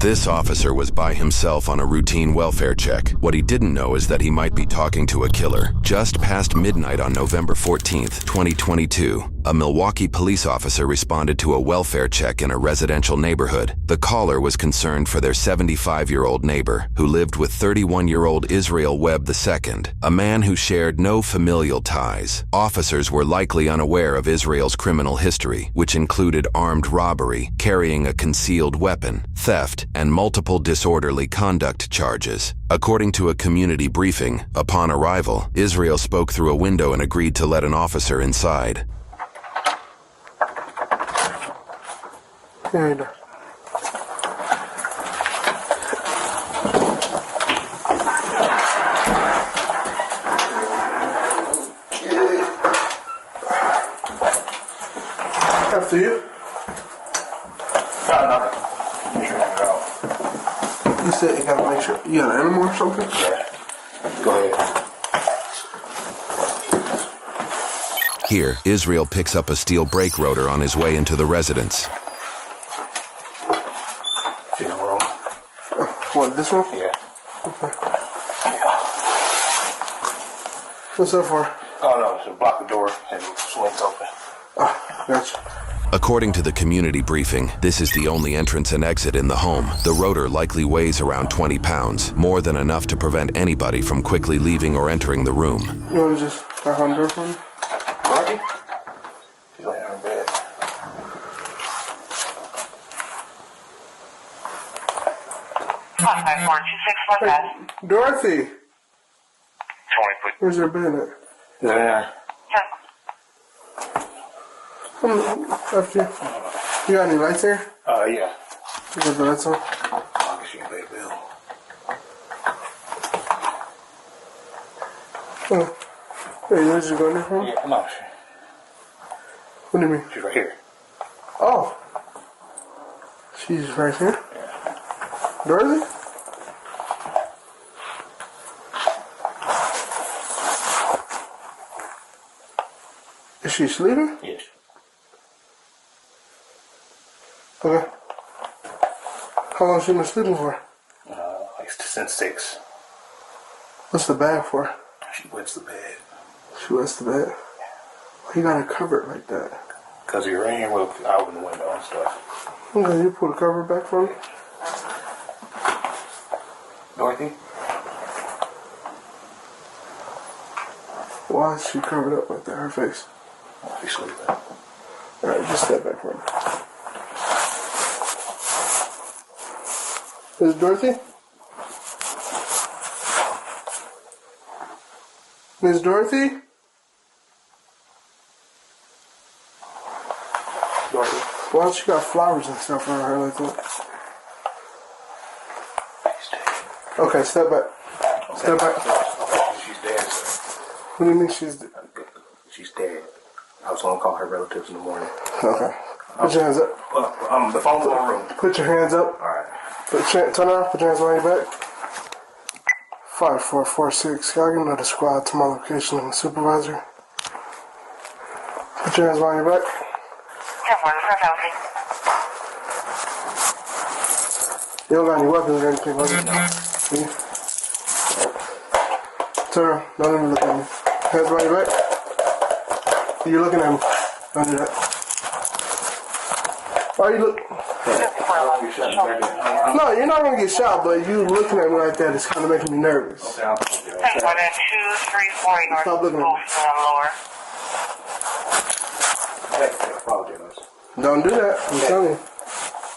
This officer was by himself on a routine welfare check. What he didn't know is that he might be talking to a killer. Just past midnight on November 14th, 2022, a Milwaukee police officer responded to a welfare check in a residential neighborhood. The caller was concerned for their 75-year-old neighbor, who lived with 31-year-old Israel Webb II, a man who shared no familial ties. Officers were likely unaware of Israel's criminal history, which included armed robbery, carrying a concealed weapon, theft, and multiple disorderly conduct charges. According to a community briefing, upon arrival, Israel spoke through a window and agreed to let an officer inside. Here you go. After you. You said you gotta make sure you got an animal or something? Yeah. Go ahead. Here, Israel picks up a steel brake rotor on his way into the residence. What, this one? Yeah. Okay. What's that for? Oh no, it's to block the door and it swings open. Ah, gotcha. According to the community briefing, this is the only entrance and exit in the home. The rotor likely weighs around 20 pounds, more than enough to prevent anybody from quickly leaving or entering the room. You want to just knock on the door for me? Rocky? He's laying on bed. Dorothy! Where's your bed at? There. After you. You got any lights here? Yeah. You got the lights on? I guess you can pay the bill. Oh. Hey, you just going there for me? Yeah, no, she, What do you mean? she's right here. Oh. She's right here? Yeah. Dorothy? Is she sleeping? Yes. Okay. How long she been sleeping for? Like since 6. What's the bag for? She wets the bed. She wets the bed? Why you got it covered like that? Because of your rain, we'll open the window and stuff. Okay, you pull the cover back for me? Dorothy? Why is she covered up like that, her face? She's sleeping. Alright, just step back for me. Is it Dorothy? Miss Dorothy? Dorothy? Why don't you got flowers and stuff around her like that? She's dead. Okay, step back. Step back. Okay, she's dead, sir. What do you mean she's dead? She's dead. I was going to call her relatives in the morning. Okay. Put your hands up. The phone's in my room. Put your hands up. Alright. Turn around. Put your hands behind your back. 5446. Can I get another squad to my location and the supervisor? Put your hands behind your back. You don't got any weapons or anything like that? See? Turn around. Don't even look at me. Hands behind your back. You're looking at me. Don't do that. Why you look? No, you're not gonna get shot, but you looking at me like that is kind of making me nervous. Okay, I'll put you on. 234 North Stop looking at me. lower. I apologize. Don't do that. I'm telling you.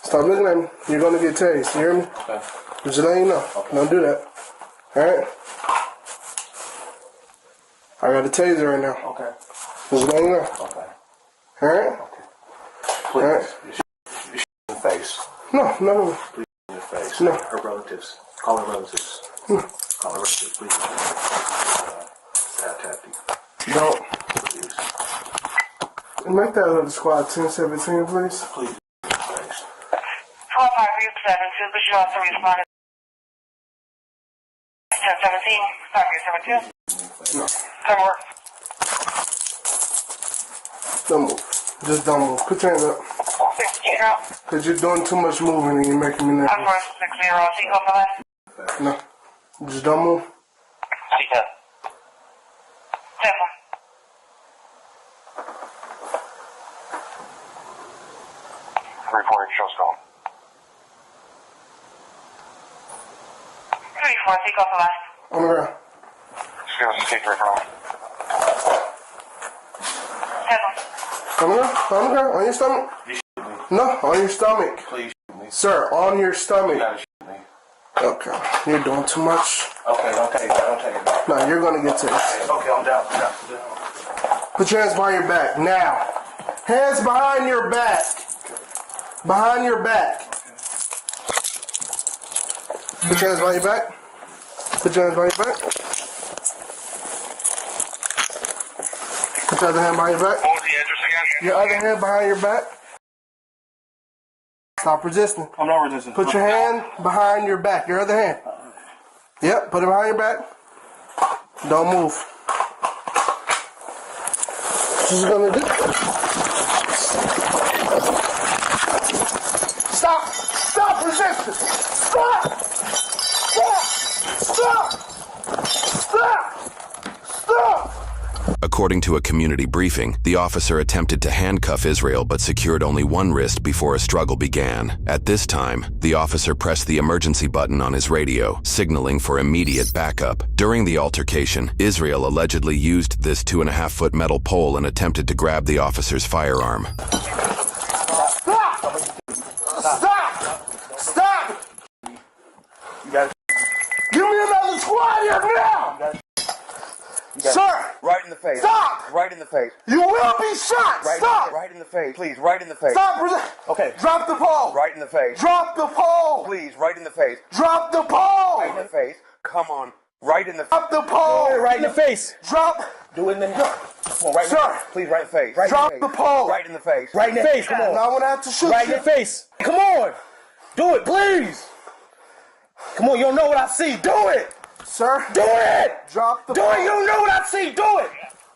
Stop looking at me. You're gonna get tased. You hear me? Okay. Just letting you know. Okay. Don't do that. Alright? I got a taser right now. Okay. Just letting you know. Okay. Alright? Please. Alright? You're in the face. No, no. Please in the face. No. Her relatives. Call her relatives. Call her relatives, please. Sad tactic. Don't. Please. Make that other squad 1017, please. Please. In the face. 45372, but you also responded 1017, 5372. No. Come work. Don't move. Just don't move. Put your hands up. 60. Because you're doing too much moving and you're making me nervous. Converse 60, Seco for last. No. Just don't move. Seco. Seco. 3-4, show's going. 3-4, Seco for last. On the ground. Still escape right now. Seco. On the ground. On the ground. On your stomach. You shoot me. No, on your stomach. Please shoot me. Sir, on your You stomach. gotta shoot me. Okay. You're doing too much. Okay, don't take it. Don't take it. No, you're going to get to this. Okay, I'm down. I'm down. Put your hands behind your back. Now. Hands behind your back. Behind your back. Put your hands behind your back. Put your hands behind your back. Put your other hand behind your back. What was the address again? Your other hand behind your back. Stop resisting. I'm not resisting. Put your hand behind your back. Your other hand. Yep, put it behind your back. Don't move. What you gonna do? Stop! Stop resisting! Stop! Stop! Stop! Stop! Stop! According to a community briefing, the officer attempted to handcuff Israel but secured only one wrist before a struggle began. At this time, the officer pressed the emergency button on his radio, signaling for immediate backup. During the altercation, Israel allegedly used this 2.5-foot metal pole and attempted to grab the officer's firearm. Stop! Stop! Stop! You got Give me another squad here now! Sir! Right in the face. Stop! Right in the face. You will be shot! Right, Stop! Right in the face. Please, right in the face. Stop! Okay. Drop the pole! Right in the face. Drop the pole! Please, right in the face. Drop the pole! Right in the face. Come on. Right in the face. Drop the pole! Right in the face. Drop! Do it in the Come on, right in Sir. the face. Please, right in the face. Right Drop in the face. pole! Right in the face. Right in the face, come on. Now I'm gonna have to shoot Right in you. your face. Come on. Do it, please. Come on, you don't know what I see. Do it. Sir! Do it. Drop the Do pole! it. You don't know what I see. Do it.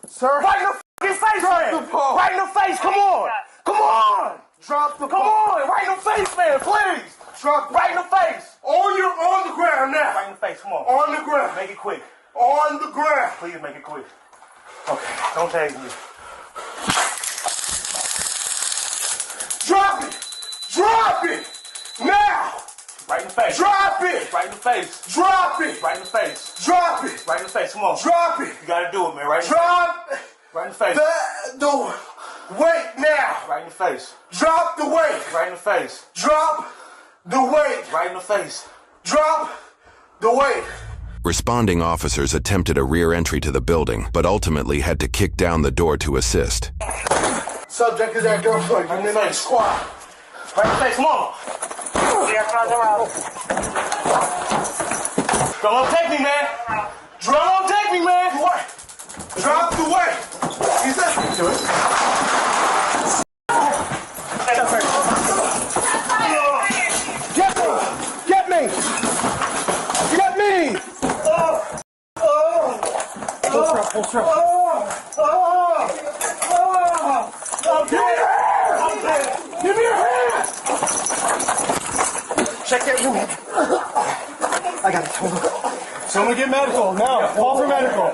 Sir! Right in the fucking face, Drop man. the pole. Right in the face. Come on. Come on. Drop the Come pole! on. Right in the face, man. Please. Drop the Right in the face. on the ground now! Right in the face. Come on. On the ground! Make it quick. On the ground! Please make it quick. Okay. Don't tag me. Drop it! Drop it! Now! Right in the face. Drop it! Right in the face. Drop it! Right in the face. Drop it! Right in the face. Come on. Drop it! You gotta do it, man. Right in the Drop Right in the face. the weight now! Right in the face. Drop the weight! Right in the face. Drop the weight! Right in the face. Drop the weight! Responding officers attempted a rear entry to the building, but ultimately had to kick down the door to assist. Subject is at gunpoint. I'm in the squad. Right in the face. Come on. We are from the road. Don't take me, man. Don't take me, man. What? Drop the weight! He's listening to it. Get me. Get me. Get me. Pull strap. Give me your hand! Check that room. I got it. Hold on. Someone get medical now. Call for medical.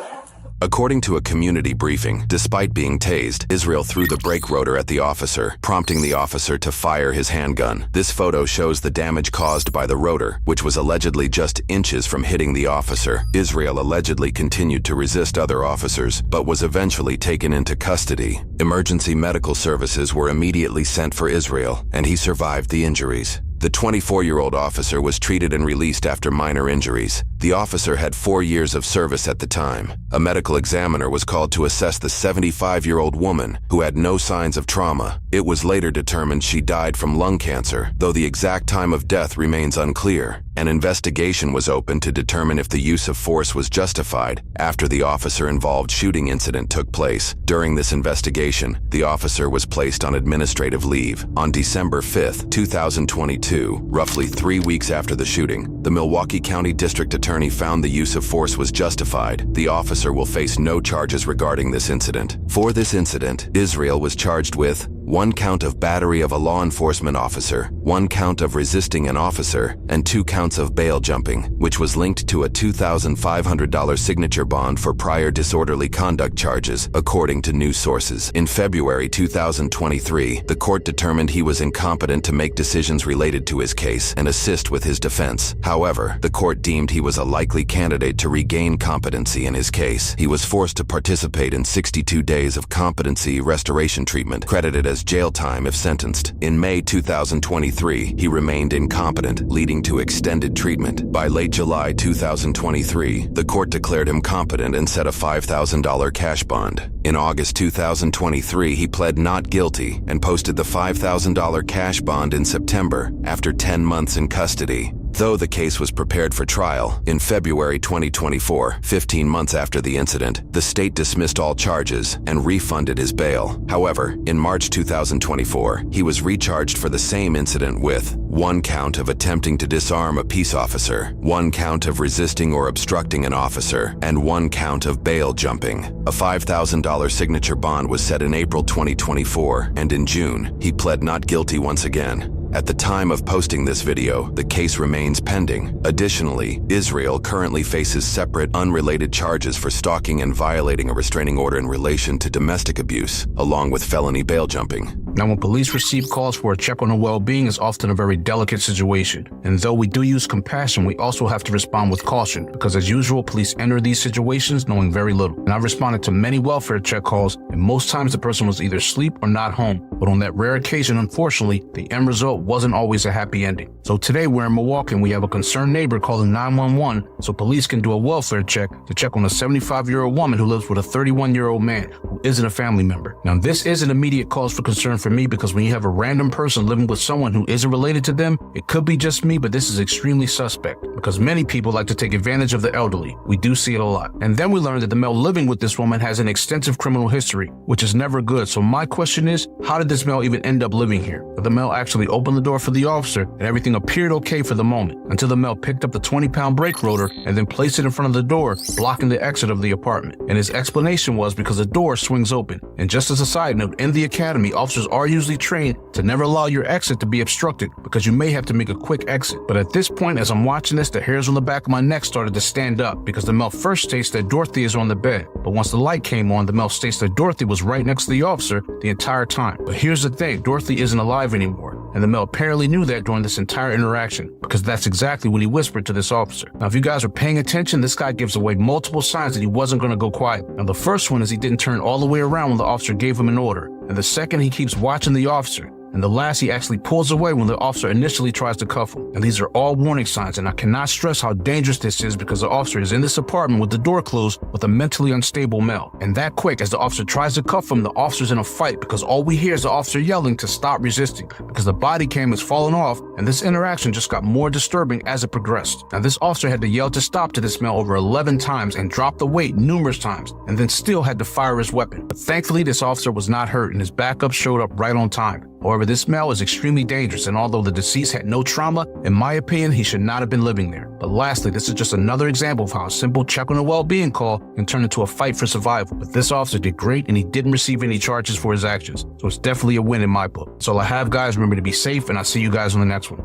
According to a community briefing, despite being tased, Israel threw the brake rotor at the officer, prompting the officer to fire his handgun. This photo shows the damage caused by the rotor, which was allegedly just inches from hitting the officer. Israel allegedly continued to resist other officers, but was eventually taken into custody. Emergency medical services were immediately sent for Israel, and he survived the injuries. The 24-year-old officer was treated and released after minor injuries. The officer had 4 years of service at the time. A medical examiner was called to assess the 75-year-old woman, who had no signs of trauma. It was later determined she died from lung cancer, though the exact time of death remains unclear. An investigation was opened to determine if the use of force was justified after the officer-involved shooting incident took place. During this investigation, the officer was placed on administrative leave. On December 5, 2022, roughly 3 weeks after the shooting, the Milwaukee County District Attorney found the use of force was justified. The officer will face no charges regarding this incident. For this incident, Israel was charged with 1 count of battery of a law enforcement officer, 1 count of resisting an officer, and 2 counts of bail jumping, which was linked to a $2,500 signature bond for prior disorderly conduct charges, according to news sources. In February 2023, the court determined he was incompetent to make decisions related to his case and assist with his defense. However, the court deemed he was a likely candidate to regain competency in his case. He was forced to participate in 62 days of competency restoration treatment, credited as jail time if sentenced. In May 2023, he remained incompetent, leading to extended treatment. By late July 2023, the court declared him competent and set a $5,000 cash bond. In August 2023, he pled not guilty and posted the $5,000 cash bond in September after 10 months in custody. Though the case was prepared for trial, in February 2024, 15 months after the incident, the state dismissed all charges and refunded his bail. However, in March 2024, he was recharged for the same incident with 1 count of attempting to disarm a peace officer, 1 count of resisting or obstructing an officer, and 1 count of bail jumping. A $5,000 signature bond was set in April 2024, and in June, he pled not guilty once again. At the time of posting this video, the case remains pending. Additionally, Israel currently faces separate, unrelated charges for stalking and violating a restraining order in relation to domestic abuse, along with felony bail jumping. Now, when police receive calls for a check on their well-being, it's often a very delicate situation. And though we do use compassion, we also have to respond with caution, because as usual, police enter these situations knowing very little. And I've responded to many welfare check calls, and most times the person was either asleep or not home. But on that rare occasion, unfortunately, the end result wasn't always a happy ending. So today we're in Milwaukee and we have a concerned neighbor calling 911 so police can do a welfare check to check on a 75-year-old woman who lives with a 31-year-old man who isn't a family member. Now, this is an immediate cause for concern for me, because when you have a random person living with someone who isn't related to them, it could be just me, but this is extremely suspect because many people like to take advantage of the elderly. We do see it a lot. And then we learned that the male living with this woman has an extensive criminal history, which is never good. So my question is, how did this male even end up living here? Did the male actually open the door for the officer and everything appeared okay for the moment until the male picked up the 20-pound brake rotor and then placed it in front of the door, blocking the exit of the apartment? And his explanation was because the door swings open. And just as a side note, in the academy, officers are usually trained to never allow your exit to be obstructed because you may have to make a quick exit. But at this point, as I'm watching this, the hairs on the back of my neck started to stand up because the male first states that Dorothy is on the bed. But once the light came on, the male states that Dorothy was right next to the officer the entire time. But here's the thing, Dorothy isn't alive anymore. And the male apparently knew that during this entire interaction, because that's exactly what he whispered to this officer. Now, if you guys are paying attention, this guy gives away multiple signs that he wasn't going to go quiet. Now, the first one is he didn't turn all the way around when the officer gave him an order. And the second, he keeps watching the officer. And the last, he actually pulls away when the officer initially tries to cuff him. And these are all warning signs, and I cannot stress how dangerous this is because the officer is in this apartment with the door closed with a mentally unstable male. And that quick, as the officer tries to cuff him, the officer's in a fight because all we hear is the officer yelling to stop resisting because the body cam is falling off, and this interaction just got more disturbing as it progressed. Now, this officer had to yell to stop to this male over 11 times and drop the weight numerous times, and then still had to fire his weapon. But thankfully, this officer was not hurt, and his backup showed up right on time. However, this male is extremely dangerous, and although the deceased had no trauma, in my opinion, he should not have been living there. But lastly, this is just another example of how a simple check on a well-being call can turn into a fight for survival. But this officer did great, and he didn't receive any charges for his actions. So it's definitely a win in my book. That's all I have, guys. Remember to be safe, and I'll see you guys on the next one.